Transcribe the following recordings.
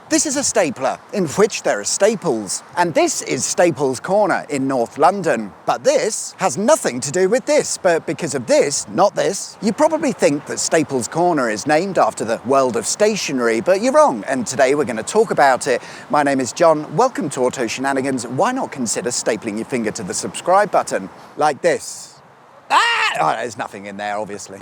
This is a stapler, in which there are staples. And this is Staples Corner in North London. But this has nothing to do with this, but because of this, not this. You probably think that Staples Corner is named after the world of stationery, but you're wrong, and today we're going to talk about it. My name is John, welcome to Auto Shenanigans. Why not consider stapling your finger to the subscribe button, like this? Oh, there's nothing in there, obviously.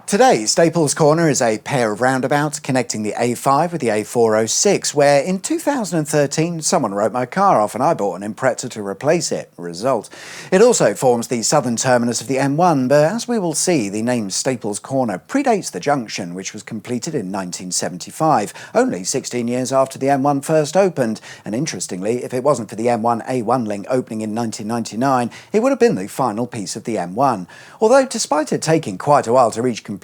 Today, Staples Corner is a pair of roundabouts connecting the A5 with the A406, where in 2013 someone wrote my car off and I bought an Impreza to replace it. Result. It also forms the southern terminus of the M1, but as we will see, the name Staples Corner predates the junction, which was completed in 1975, only 16 years after the M1 first opened. And interestingly, if it wasn't for the M1A1 link opening in 1999, it would have been the final piece of the M1. Although, despite it taking quite a while to reach completion,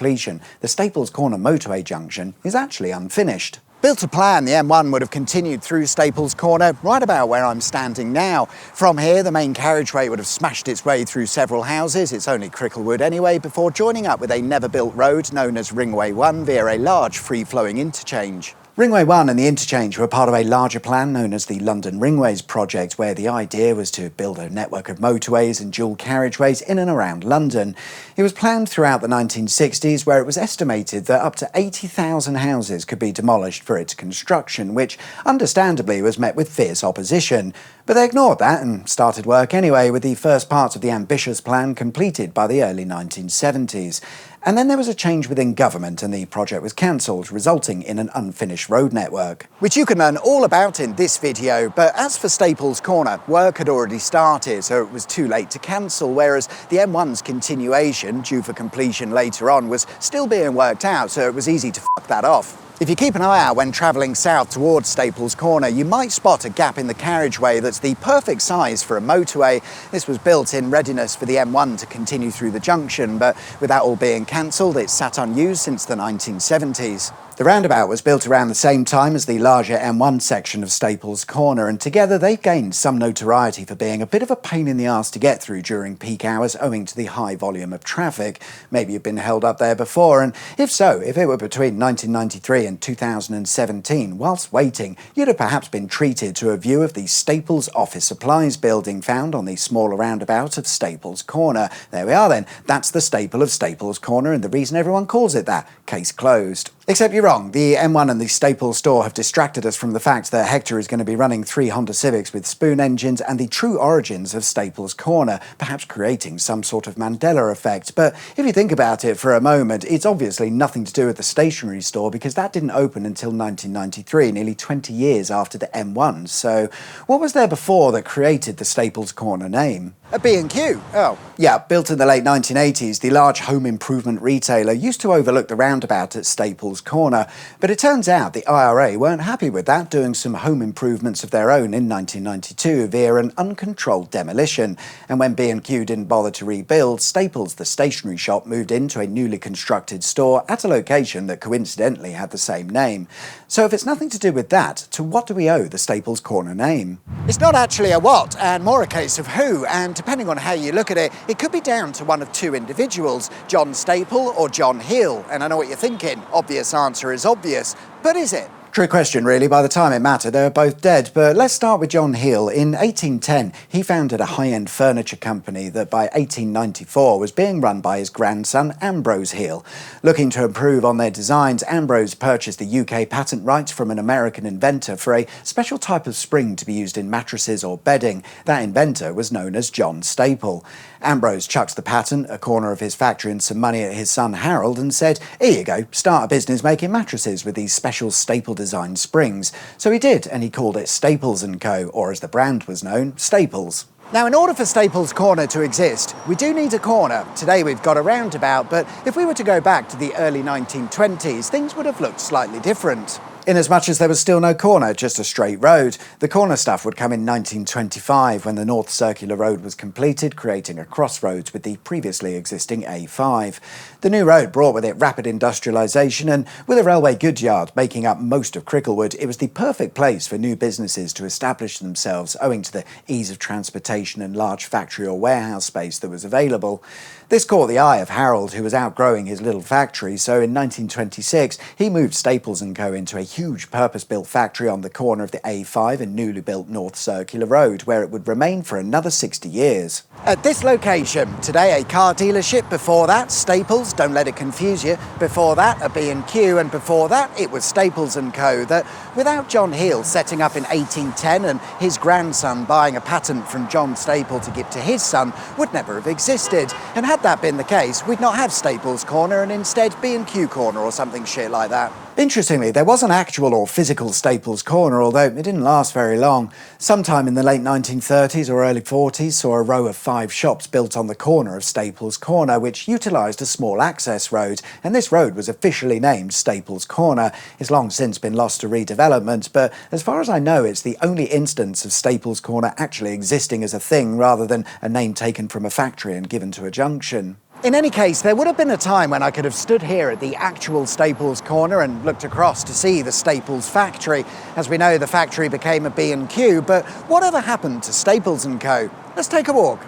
the Staples Corner Motorway Junction is actually unfinished. Built to plan, the M1 would have continued through Staples Corner, right about where I'm standing now. From here, the main carriageway would have smashed its way through several houses, it's only Cricklewood anyway, before joining up with a never-built road known as Ringway 1 via a large free-flowing interchange. Ringway 1 and the interchange were part of a larger plan known as the London Ringways project, where the idea was to build a network of motorways and dual carriageways in and around London. It was planned throughout the 1960s, where it was estimated that up to 80,000 houses could be demolished for its construction, which understandably was met with fierce opposition. But they ignored that and started work anyway, with the first parts of the ambitious plan completed by the early 1970s. And then there was a change within government and the project was cancelled, resulting in an unfinished road network, which you can learn all about in this video. But as for Staples Corner, work had already started, so it was too late to cancel, whereas the M1's continuation, due for completion later on, was still being worked out, so it was easy to fuck that off. If you keep an eye out when travelling south towards Staples Corner, you might spot a gap in the carriageway that's the perfect size for a motorway. This was built in readiness for the M1 to continue through the junction, but with that all being cancelled, it's sat unused since the 1970s. The roundabout was built around the same time as the larger M1 section of Staples Corner, and together they've gained some notoriety for being a bit of a pain in the arse to get through during peak hours owing to the high volume of traffic. Maybe you've been held up there before, and if so, if it were between 1993 and 2017, whilst waiting, you'd have perhaps been treated to a view of the Staples Office Supplies building found on the smaller roundabout of Staples Corner. There we are then, that's the staple of Staples Corner and the reason everyone calls it that. Case closed. Except you're wrong, the M1 and the Staples store have distracted us from the fact that Hector is going to be running 3 Honda Civics with spoon engines and the true origins of Staples Corner, perhaps creating some sort of Mandela effect. But if you think about it for a moment, it's obviously nothing to do with the stationery store because that didn't open until 1993, nearly 20 years after the M1. So what was there before that created the Staples Corner name? A B&Q. Oh. Yeah, built in the late 1980s, the large home improvement retailer used to overlook the roundabout at Staples Corner, but it turns out the IRA weren't happy with that, doing some home improvements of their own in 1992 via an uncontrolled demolition. And when B&Q didn't bother to rebuild, Staples, the stationery shop, moved into a newly constructed store at a location that coincidentally had the same name. So if it's nothing to do with that, to what do we owe the Staples Corner name? It's not actually a what, and more a case of who, and depending on how you look at it, it could be down to one of two individuals, John Staple or John Hill. And I know what you're thinking, obvious answer is obvious, but is it? Trick question really, by the time it mattered they were both dead, but let's start with John Hill. In 1810 he founded a high-end furniture company that by 1894 was being run by his grandson Ambrose Hill. Looking to improve on their designs, Ambrose purchased the UK patent rights from an American inventor for a special type of spring to be used in mattresses or bedding. That inventor was known as John Staple. Ambrose chucked the patent, a corner of his factory and some money at his son Harold and said, "Here you go, start a business making mattresses with these special Staple designed springs." So he did, and he called it Staples & Co., or as the brand was known, Staples. Now, in order for Staples Corner to exist, we do need a corner. Today we've got a roundabout, but if we were to go back to the early 1920s, things would have looked slightly different. In as much as there was still no corner, just a straight road. The corner stuff would come in 1925 when the North Circular Road was completed, creating a crossroads with the previously existing A5. The new road brought with it rapid industrialisation, and with a railway goods yard making up most of Cricklewood, it was the perfect place for new businesses to establish themselves owing to the ease of transportation and large factory or warehouse space that was available. This caught the eye of Harold, who was outgrowing his little factory, so in 1926 he moved Staples & Co. into a huge purpose-built factory on the corner of the A5 and newly built North Circular Road, where it would remain for another 60 years. At this location, today a car dealership, before that Staples, don't let it confuse you, before that a B&Q, and before that it was Staples & Co. that, without John Heel setting up in 1810 and his grandson buying a patent from John Staple to give to his son, would never have existed. And had that been the case, we'd not have Staples Corner and instead B&Q Corner or something shit like that. Interestingly, there was an actual or physical Staples Corner, although it didn't last very long. Sometime in the late 1930s or early 40s saw a row of 5 shops built on the corner of Staples Corner, which utilised a small access road, and this road was officially named Staples Corner. It's long since been lost to redevelopment, but as far as I know, it's the only instance of Staples Corner actually existing as a thing rather than a name taken from a factory and given to a junction. In any case, there would have been a time when I could have stood here at the actual Staples Corner and looked across to see the Staples factory. As we know, the factory became a B&Q, but whatever happened to Staples & Co? Let's take a walk.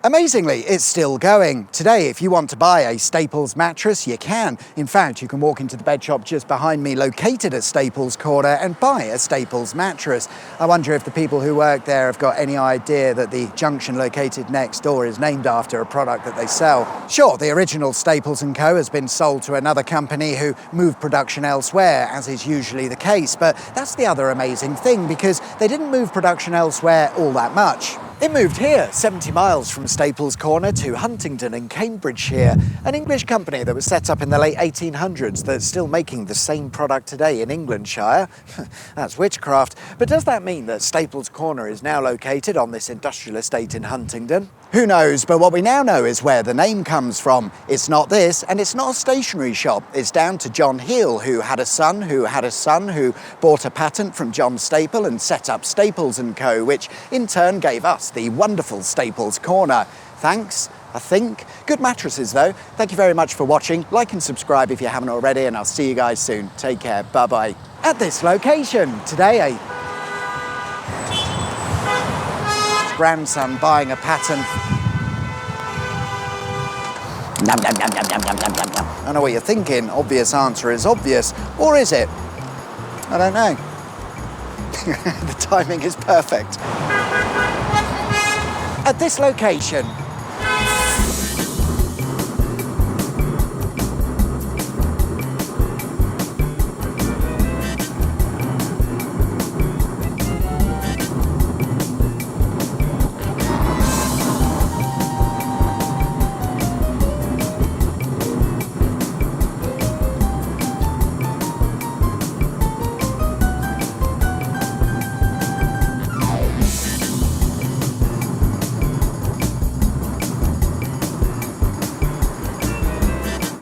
Amazingly, it's still going. Today, if you want to buy a Staples mattress, you can. In fact, you can walk into the bed shop just behind me, located at Staples Corner, and buy a Staples mattress. I wonder if the people who work there have got any idea that the junction located next door is named after a product that they sell. Sure, the original Staples & Co. has been sold to another company who moved production elsewhere, as is usually the case, but that's the other amazing thing, because they didn't move production elsewhere all that much. It moved here, 70 miles from Staples Corner to Huntingdon in Cambridgeshire, an English company that was set up in the late 1800s that's still making the same product today in Englandshire. That's witchcraft. But does that mean that Staples Corner is now located on this industrial estate in Huntingdon? Who knows, but what we now know is where the name comes from. It's not this, and it's not a stationery shop. It's down to John Heel, who had a son who had a son who bought a patent from John Staple and set up Staples & Co., which in turn gave us the wonderful Staples Corner. Thanks, I think. Good mattresses though. Thank you very much for watching. Like and subscribe if you haven't already, and I'll see you guys soon. Take care, bye-bye. At this location, today a grandson buying a patent. Nom, nom, nom, nom, nom, nom, nom, nom, nom. I know what you're thinking. Obvious answer is obvious. Or is it? I don't know. The timing is perfect. At this location,